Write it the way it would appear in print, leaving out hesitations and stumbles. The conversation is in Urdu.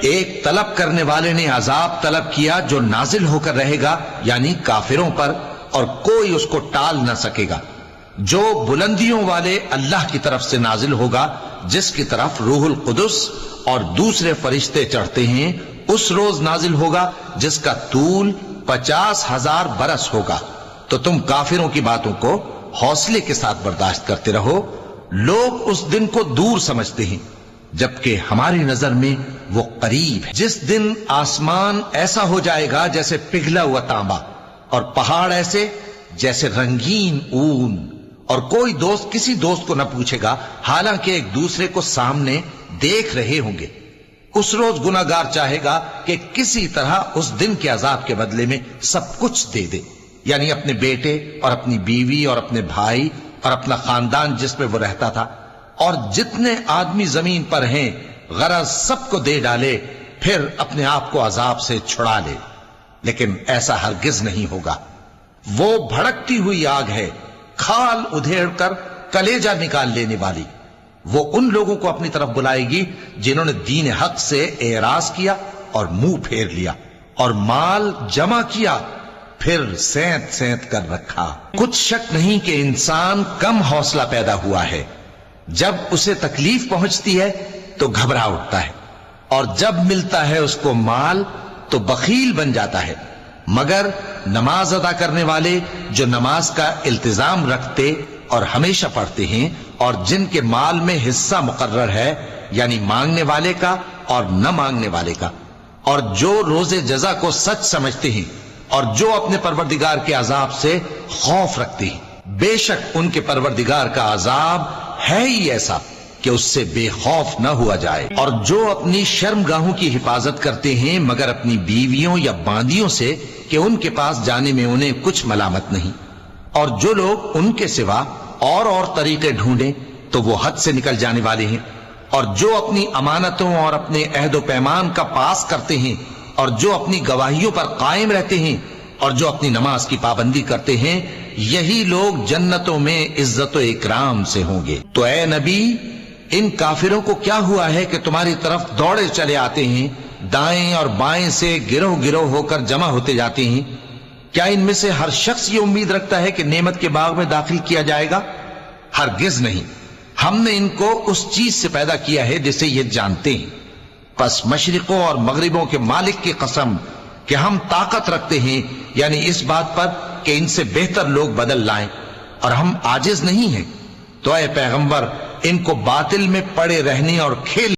ایک طلب کرنے والے نے عذاب طلب کیا جو نازل ہو کر رہے گا یعنی کافروں پر، اور کوئی اس کو ٹال نہ سکے گا، جو بلندیوں والے اللہ کی طرف سے نازل ہوگا، جس کی طرف روح القدس اور دوسرے فرشتے چڑھتے ہیں، اس روز نازل ہوگا جس کا طول 50,000 برس ہوگا۔ تو تم کافروں کی باتوں کو حوصلے کے ساتھ برداشت کرتے رہو۔ لوگ اس دن کو دور سمجھتے ہیں جبکہ ہماری نظر میں وہ قریب ہے۔ جس دن آسمان ایسا ہو جائے گا جیسے پگھلا ہوا تانبا، اور پہاڑ ایسے جیسے رنگین اون، اور کوئی دوست کسی دوست کو نہ پوچھے گا حالانکہ ایک دوسرے کو سامنے دیکھ رہے ہوں گے۔ اس روز گناہگار چاہے گا کہ کسی طرح اس دن کے عذاب کے بدلے میں سب کچھ دے دے، یعنی اپنے بیٹے اور اپنی بیوی اور اپنے بھائی اور اپنا خاندان جس میں وہ رہتا تھا، اور جتنے آدمی زمین پر ہیں غرض سب کو دے ڈالے، پھر اپنے آپ کو عذاب سے چھڑا لے۔ لیکن ایسا ہرگز نہیں ہوگا۔ وہ بھڑکتی ہوئی آگ ہے، کھال ادھیڑ کر کلیجہ نکال لینے والی۔ وہ ان لوگوں کو اپنی طرف بلائے گی جنہوں نے دین حق سے اعراض کیا اور منہ پھیر لیا، اور مال جمع کیا پھر سینت سینت کر رکھا۔ کچھ شک نہیں کہ انسان کم حوصلہ پیدا ہوا ہے۔ جب اسے تکلیف پہنچتی ہے تو گھبرا اٹھتا ہے، اور جب ملتا ہے اس کو مال تو بخیل بن جاتا ہے۔ مگر نماز ادا کرنے والے جو نماز کا التزام رکھتے اور ہمیشہ پڑھتے ہیں، اور جن کے مال میں حصہ مقرر ہے، یعنی مانگنے والے کا اور نہ مانگنے والے کا، اور جو روز جزا کو سچ سمجھتے ہیں، اور جو اپنے پروردگار کے عذاب سے خوف رکھتے ہیں، بے شک ان کے پروردگار کا عذاب ہے ہی ایسا کہ اس سے بے خوف نہ ہوا جائے۔ اور جو اپنی شرمگاہوں کی حفاظت کرتے ہیں مگر اپنی بیویوں یا باندیوں سے کہ ان کے پاس جانے میں انہیں کچھ ملامت نہیں، اور جو لوگ ان کے سوا اور طریقے ڈھونڈیں تو وہ حد سے نکل جانے والے ہیں، اور جو اپنی امانتوں اور اپنے عہد و پیمان کا پاس کرتے ہیں، اور جو اپنی گواہیوں پر قائم رہتے ہیں، اور جو اپنی نماز کی پابندی کرتے ہیں، یہی لوگ جنتوں میں عزت و اکرام سے ہوں گے۔ تو اے نبی، ان کافروں کو کیا ہوا ہے کہ تمہاری طرف دوڑے چلے آتے ہیں، دائیں اور بائیں سے گروہ گروہ ہو کر جمع ہوتے جاتے ہیں؟ کیا ان میں سے ہر شخص یہ امید رکھتا ہے کہ نعمت کے باغ میں داخل کیا جائے گا؟ ہرگز نہیں۔ ہم نے ان کو اس چیز سے پیدا کیا ہے جسے یہ جانتے ہیں۔ پس مشرقوں اور مغربوں کے مالک کی قسم کہ ہم طاقت رکھتے ہیں، یعنی اس بات پر کہ ان سے بہتر لوگ بدل لائیں، اور ہم عاجز نہیں ہیں۔ تو اے پیغمبر، ان کو باطل میں پڑے رہنے اور کھیل